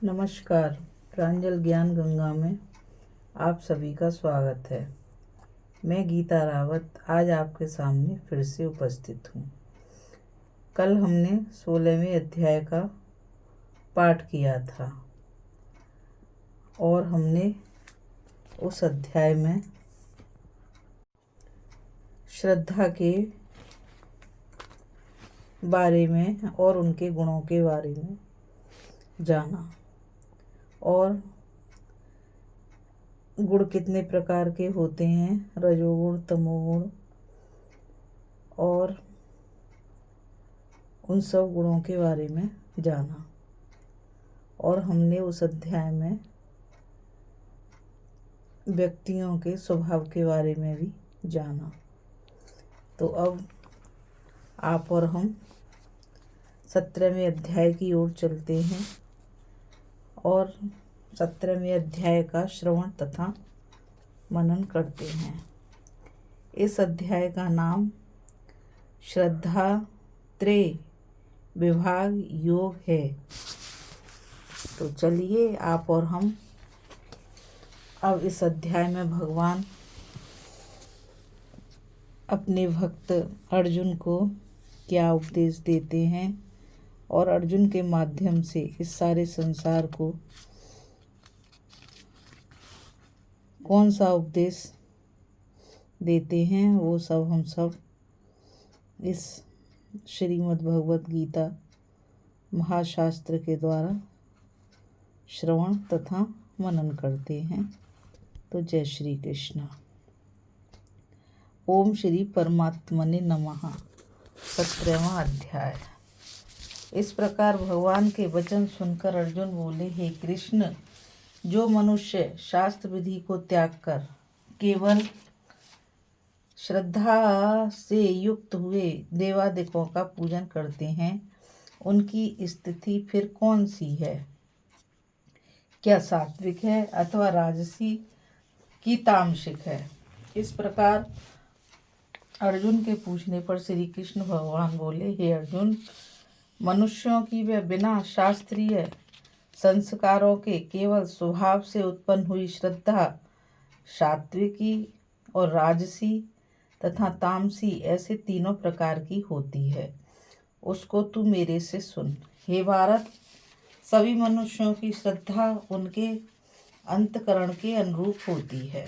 नमस्कार। प्रांजल ज्ञान गंगा में आप सभी का स्वागत है। मैं गीता रावत आज आपके सामने फिर से उपस्थित हूँ। कल हमने 16वें अध्याय का पाठ किया था और हमने उस अध्याय में श्रद्धा के बारे में और उनके गुणों के बारे में जाना और गुण कितने प्रकार के होते हैं, रजोगुण, तमोगुण, और उन सब गुणों के बारे में जाना। और हमने उस अध्याय में व्यक्तियों के स्वभाव के बारे में भी जाना। तो अब आप और हम 17वें अध्याय की ओर चलते हैं और 17वें अध्याय का श्रवण तथा मनन करते हैं। इस अध्याय का नाम श्रद्धा त्रय विभाग योग है। तो चलिए आप और हम अब इस अध्याय में भगवान अपने भक्त अर्जुन को क्या उपदेश देते हैं और अर्जुन के माध्यम से इस सारे संसार को कौन सा उपदेश देते हैं, वो सब हम सब इस श्रीमद् भगवत गीता महाशास्त्र के द्वारा श्रवण तथा मनन करते हैं। तो जय श्री कृष्ण। ओम श्री परमात्मने नमः। 17वां अध्याय। इस प्रकार भगवान के वचन सुनकर अर्जुन बोले, हे कृष्ण, जो मनुष्य शास्त्र विधि को त्याग कर केवल श्रद्धा से युक्त हुए देवादिकों का पूजन करते हैं, उनकी स्थिति फिर कौन सी है? क्या सात्विक है अथवा राजसी की तामसिक है? इस प्रकार अर्जुन के पूछने पर श्री कृष्ण भगवान बोले, हे अर्जुन, मनुष्यों की वे बिना शास्त्रीय संस्कारों के केवल स्वभाव से उत्पन्न हुई श्रद्धा सात्विकी और राजसी तथा तामसी ऐसे तीनों प्रकार की होती है। उसको तू मेरे से सुन। हे भारत, सभी मनुष्यों की श्रद्धा उनके अंतकरण के अनुरूप होती है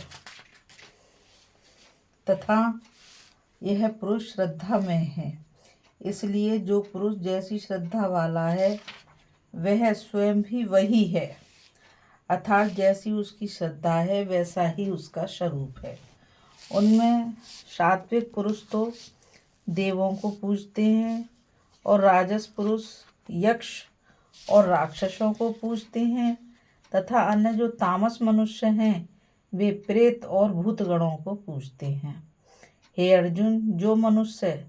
तथा यह पुरुष श्रद्धा में है। इसलिए जो पुरुष जैसी श्रद्धा वाला है वह स्वयं भी वही है, अर्थात जैसी उसकी श्रद्धा है वैसा ही उसका स्वरूप है। उनमें सात्विक पुरुष तो देवों को पूजते हैं और राजस पुरुष यक्ष और राक्षसों को पूजते हैं तथा अन्य जो तामस मनुष्य हैं वे प्रेत और भूतगणों को पूजते हैं। हे अर्जुन, जो मनुष्य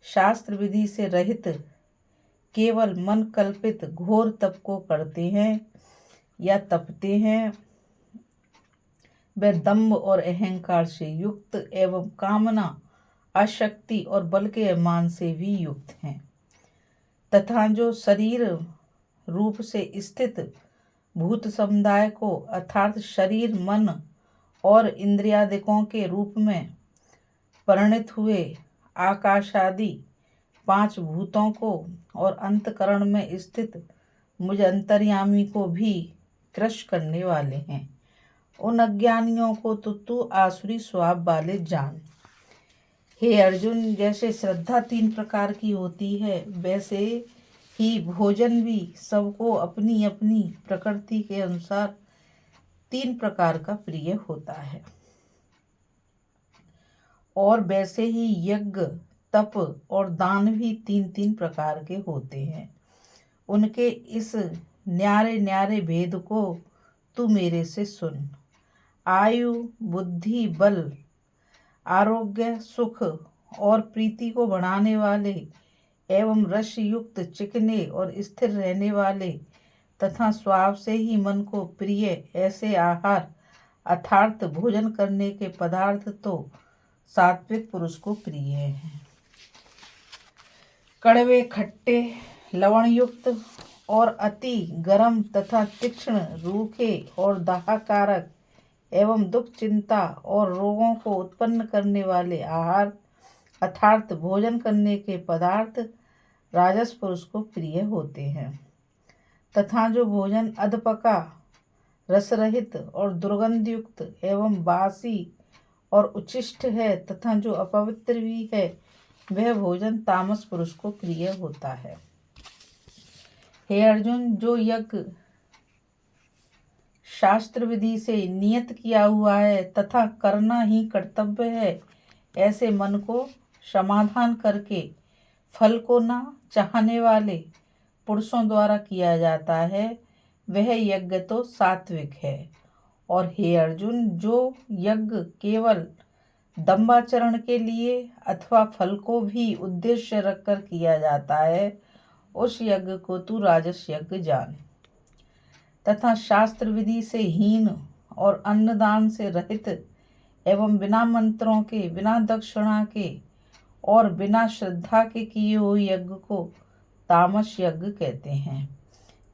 शास्त्र विधि से रहित केवल मन कल्पित घोर तप को करते हैं या तपते हैं, वे दंभ और अहंकार से युक्त एवं कामना, आसक्ति और बल के अभिमान से भी युक्त हैं तथा जो शरीर रूप से स्थित भूत समुदाय को अर्थात शरीर, मन और इंद्रियादिकों के रूप में परिणित हुए आकाश आदि 5 भूतों को और अंतकरण में स्थित मुझ अंतर्यामी को भी क्रश करने वाले हैं, उन अज्ञानियों को तो तू आसुरी स्वभाव वाले जान। हे अर्जुन, जैसे श्रद्धा 3 प्रकार की होती है वैसे ही भोजन भी सबको अपनी अपनी प्रकृति के अनुसार 3 प्रकार का प्रिय होता है और वैसे ही यज्ञ, तप और दान भी 3-3 प्रकार के होते हैं। उनके इस न्यारे न्यारे भेद को तू मेरे से सुन। आयु, बुद्धि, बल, आरोग्य, सुख और प्रीति को बढ़ाने वाले एवं रस युक्त, चिकने और स्थिर रहने वाले तथा स्वभाव से ही मन को प्रिय ऐसे आहार अर्थात भोजन करने के पदार्थ तो सात्विक पुरुष को प्रिय हैं। कड़वे, खट्टे, लवण युक्त और अति गर्म तथा तीक्ष्ण, रूखे और दाहकारक एवं दुख, चिंता और रोगों को उत्पन्न करने वाले आहार अर्थात भोजन करने के पदार्थ राजस पुरुष को प्रिय होते हैं, तथा जो भोजन अधपका, रसरहित और दुर्गंधयुक्त एवं बासी और उच्छिष्ट है तथा जो अपवित्र भी है, वह भोजन तामस पुरुष को प्रिय होता है। हे अर्जुन, जो यज्ञ शास्त्र विधि से नियत किया हुआ है तथा करना ही कर्तव्य है, ऐसे मन को समाधान करके फल को न चाहने वाले पुरुषों द्वारा किया जाता है, वह यज्ञ तो सात्विक है। और हे अर्जुन, जो यज्ञ केवल दंभाचरण के लिए अथवा फल को भी उद्देश्य रखकर किया जाता है, उस यज्ञ को तू राजस यज्ञ जान। तथा शास्त्र विधि से हीन और अन्नदान से रहित एवं बिना मंत्रों के, बिना दक्षिणा के और बिना श्रद्धा के किए हुए यज्ञ को तामस यज्ञ कहते हैं।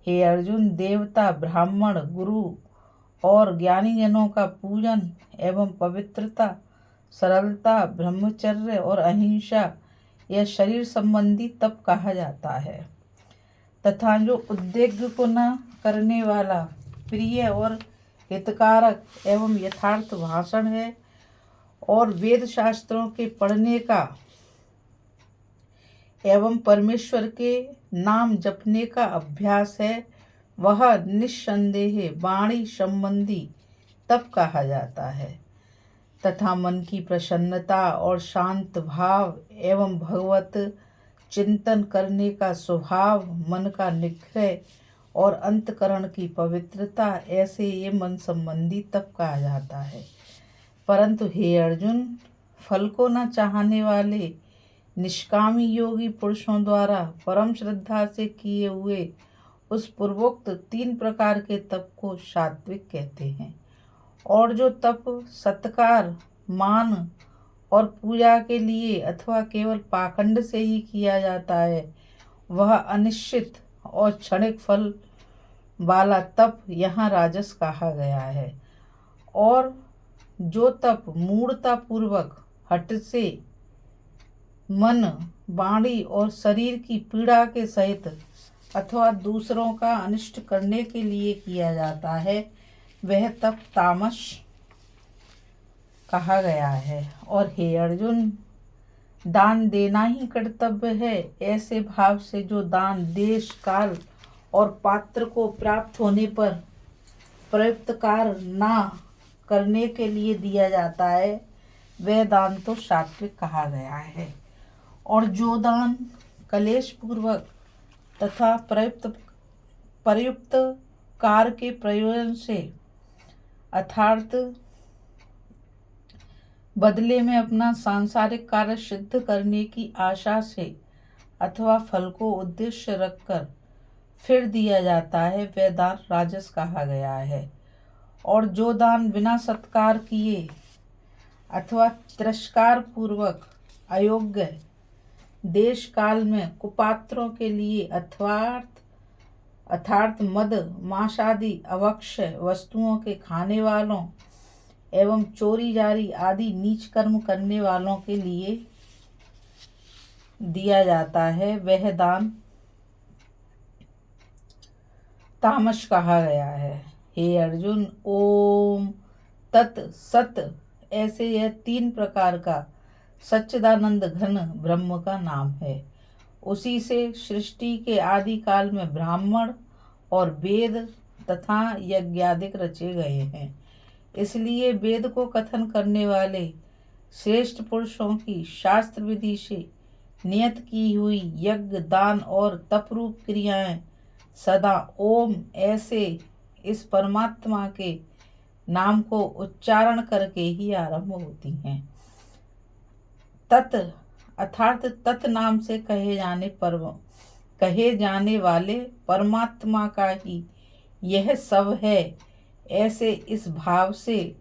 हे अर्जुन, देवता, ब्राह्मण, गुरु और ज्ञानी जनों का पूजन एवं पवित्रता, सरलता, ब्रह्मचर्य और अहिंसा यह शरीर संबंधी तप कहा जाता है। तथा जो उद्योग को न करने वाला प्रिय और हितकारक एवं यथार्थ भाषण है और वेद शास्त्रों के पढ़ने का एवं परमेश्वर के नाम जपने का अभ्यास है, वह निस्संदेह वाणी संबंधी तप कहा जाता है। तथा मन की प्रसन्नता और शांत भाव एवं भगवत चिंतन करने का स्वभाव, मन का निग्रह और अंतकरण की पवित्रता, ऐसे ये मन संबंधी तप कहा जाता है। परंतु हे अर्जुन, फल को न चाहने वाले निष्कामी योगी पुरुषों द्वारा परम श्रद्धा से किए हुए उस पूर्वोक्त 3 प्रकार के तप को सात्विक कहते हैं। और जो तप सत्कार, मान और पूजा के लिए अथवा केवल पाखंड से ही किया जाता है, वह अनिश्चित और क्षणिक फल वाला तप यहाँ राजस कहा गया है। और जो तप मूढ़ता पूर्वक हठ से मन, वाणी और शरीर की पीड़ा के सहित अथवा दूसरों का अनिष्ट करने के लिए किया जाता है, वह तप तामस कहा गया है। और हे अर्जुन, दान देना ही कर्तव्य है, ऐसे भाव से जो दान देश, काल और पात्र को प्राप्त होने पर प्रयुक्त कार्य ना करने के लिए दिया जाता है, वह दान तो सात्विक कहा गया है। और जो दान कलेश पूर्वक तथा प्रयुक्त कार्य के प्रयोजन से अर्थात बदले में अपना सांसारिक कार्य सिद्ध करने की आशा से अथवा फल को उद्देश्य रखकर फिर दिया जाता है, वह दान राजस कहा गया है। और जो दान बिना सत्कार किए अथवा तिरस्कार पूर्वक अयोग्य, देश काल में कुपात्रों के लिए अर्थात मद, मांस आदि अवक्ष्य वस्तुओं के खाने वालों एवं चोरी जारी आदि नीच कर्म करने वालों के लिए दिया जाता है, वह दान तामस कहा गया है। हे अर्जुन, ओम तत् सत, ऐसे यह 3 प्रकार का सच्चिदानंद घन ब्रह्म का नाम है। उसी से सृष्टि के आदि काल में ब्राह्मण और वेद तथा यज्ञादिक रचे गए हैं। इसलिए वेद को कथन करने वाले श्रेष्ठ पुरुषों की शास्त्र विधि से नियत की हुई यज्ञ, दान और तपरूप क्रियाएं सदा ओम ऐसे इस परमात्मा के नाम को उच्चारण करके ही आरंभ होती हैं। तत् अर्थात तत् नाम से कहे जाने वाले परमात्मा का ही यह सब है, ऐसे इस भाव से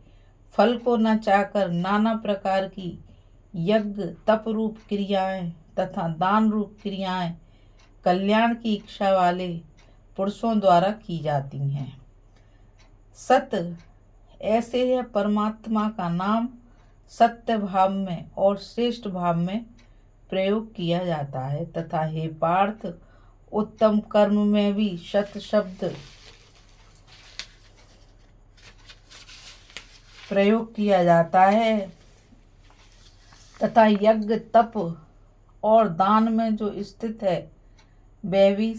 फल को न चाहकर नाना प्रकार की यज्ञ, तप रूप क्रियाएं तथा दान रूप क्रियाएं कल्याण की इच्छा वाले पुरुषों द्वारा की जाती हैं। सत ऐसे है परमात्मा का नाम सत्य भाव में और श्रेष्ठ भाव में प्रयोग किया जाता है तथा हे पार्थ उत्तम कर्म में भी सत शब्द प्रयोग किया जाता है तथा यज्ञ तप और दान में जो स्थित है वह भी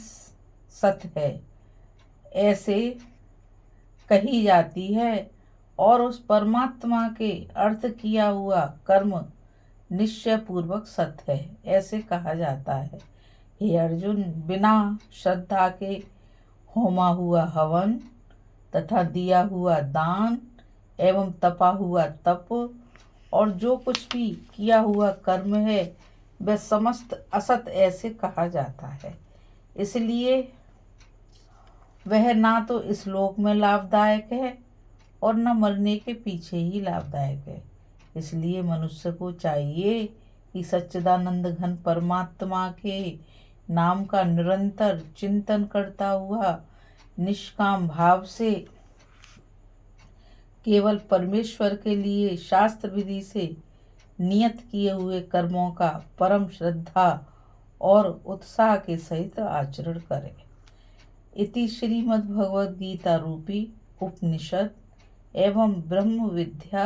सत है ऐसे कही जाती है। और उस परमात्मा के अर्थ किया हुआ कर्म निश्चय पूर्वक सत्य है ऐसे कहा जाता है। हे अर्जुन, बिना श्रद्धा के होमा हुआ हवन तथा दिया हुआ दान एवं तपा हुआ तप और जो कुछ भी किया हुआ कर्म है वह समस्त असत ऐसे कहा जाता है। इसलिए वह ना तो इस लोक में लाभदायक है और न मरने के पीछे ही लाभदायक है। इसलिए मनुष्य को चाहिए कि सच्चिदानंद घन परमात्मा के नाम का निरंतर चिंतन करता हुआ निष्काम भाव से केवल परमेश्वर के लिए शास्त्र विधि से नियत किए हुए कर्मों का परम श्रद्धा और उत्साह के सहित आचरण करे। इति श्रीमद्भगवद्गीता रूपी उपनिषद एवं ब्रह्म विद्या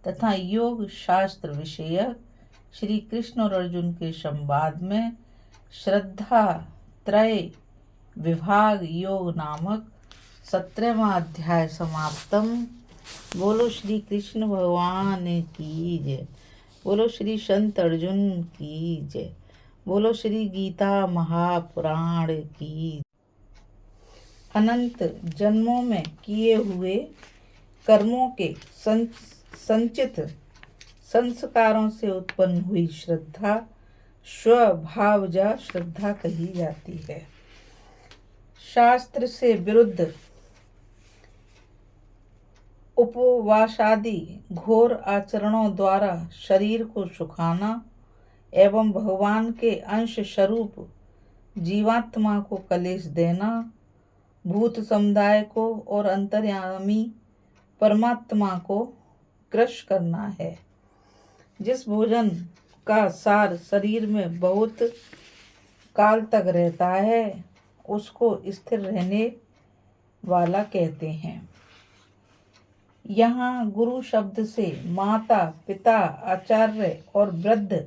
तथा योग शास्त्र विषयक श्री कृष्ण और अर्जुन के संवाद में श्रद्धा त्रय विभाग योग नामक 17वां अध्याय समाप्तम। बोलो श्री कृष्ण भगवान की जय। बोलो श्री संत अर्जुन की जय। बोलो श्री गीता महापुराण की। अनंत जन्मों में किए हुए कर्मों के संचित संस्कारों से उत्पन्न हुई श्रद्धा स्वभावजा श्रद्धा कही जाती है। शास्त्र से विरुद्ध उपवासादि घोर आचरणों द्वारा शरीर को सुखाना एवं भगवान के अंश स्वरूप जीवात्मा को कलेश देना, भूत समुदाय को और अंतर्यामी परमात्मा को क्रश करना है। जिस भोजन का सार शरीर में बहुत काल तक रहता है उसको स्थिर रहने वाला कहते हैं। यहाँ गुरु शब्द से माता पिता आचार्य और वृद्ध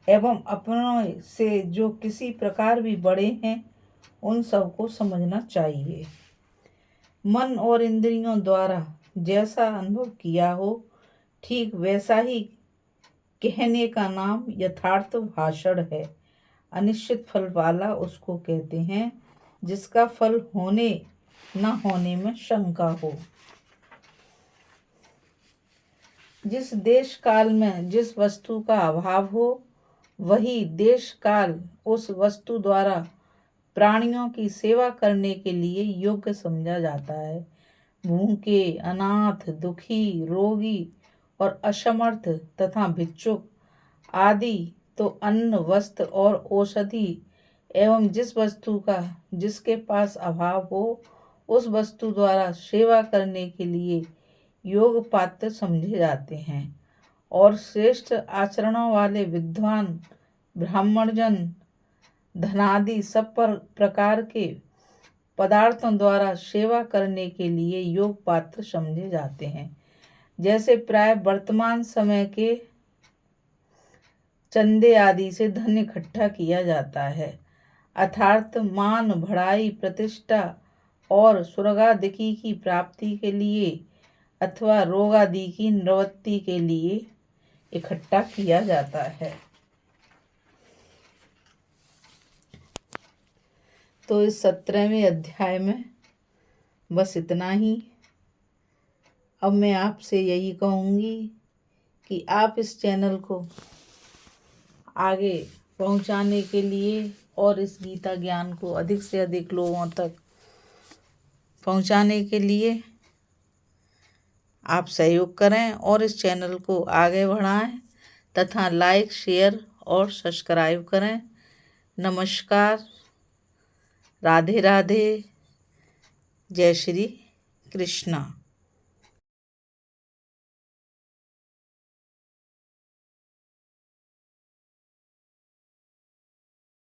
एवं अपनों से जो किसी प्रकार भी बड़े हैं उन सबको समझना चाहिए। मन और इंद्रियों द्वारा जैसा अनुभव किया हो ठीक वैसा ही कहने का नाम यथार्थ भाषण है। अनिश्चित फल वाला उसको कहते हैं जिसका फल होने न होने में शंका हो। जिस देश काल में जिस वस्तु का अभाव हो वही देश काल उस वस्तु द्वारा प्राणियों की सेवा करने के लिए योग्य समझा जाता है। भूखे, अनाथ, दुखी, रोगी और असमर्थ तथा भिक्षुक आदि तो अन्न, वस्त्र और औषधि एवं जिस वस्तु का जिसके पास अभाव हो उस वस्तु द्वारा सेवा करने के लिए योग पात्र समझे जाते हैं। और श्रेष्ठ आचरणों वाले विद्वान ब्राह्मणजन धनादि सब प्रकार के पदार्थों द्वारा सेवा करने के लिए योग पात्र समझे जाते हैं। जैसे प्राय वर्तमान समय के चंदे आदि से धन इकट्ठा किया जाता है, अर्थात मान, बढ़ाई, प्रतिष्ठा और स्वर्गादि की प्राप्ति के लिए अथवा रोगादि की निवृत्ति के लिए इकट्ठा किया जाता है। तो इस 17वें अध्याय में बस इतना ही। अब मैं आपसे यही कहूँगी कि आप इस चैनल को आगे पहुँचाने के लिए और इस गीता ज्ञान को अधिक से अधिक लोगों तक पहुँचाने के लिए आप सहयोग करें और इस चैनल को आगे बढ़ाएं तथा लाइक, शेयर और सब्सक्राइब करें। नमस्कार, राधे राधे। जय श्री कृष्णा।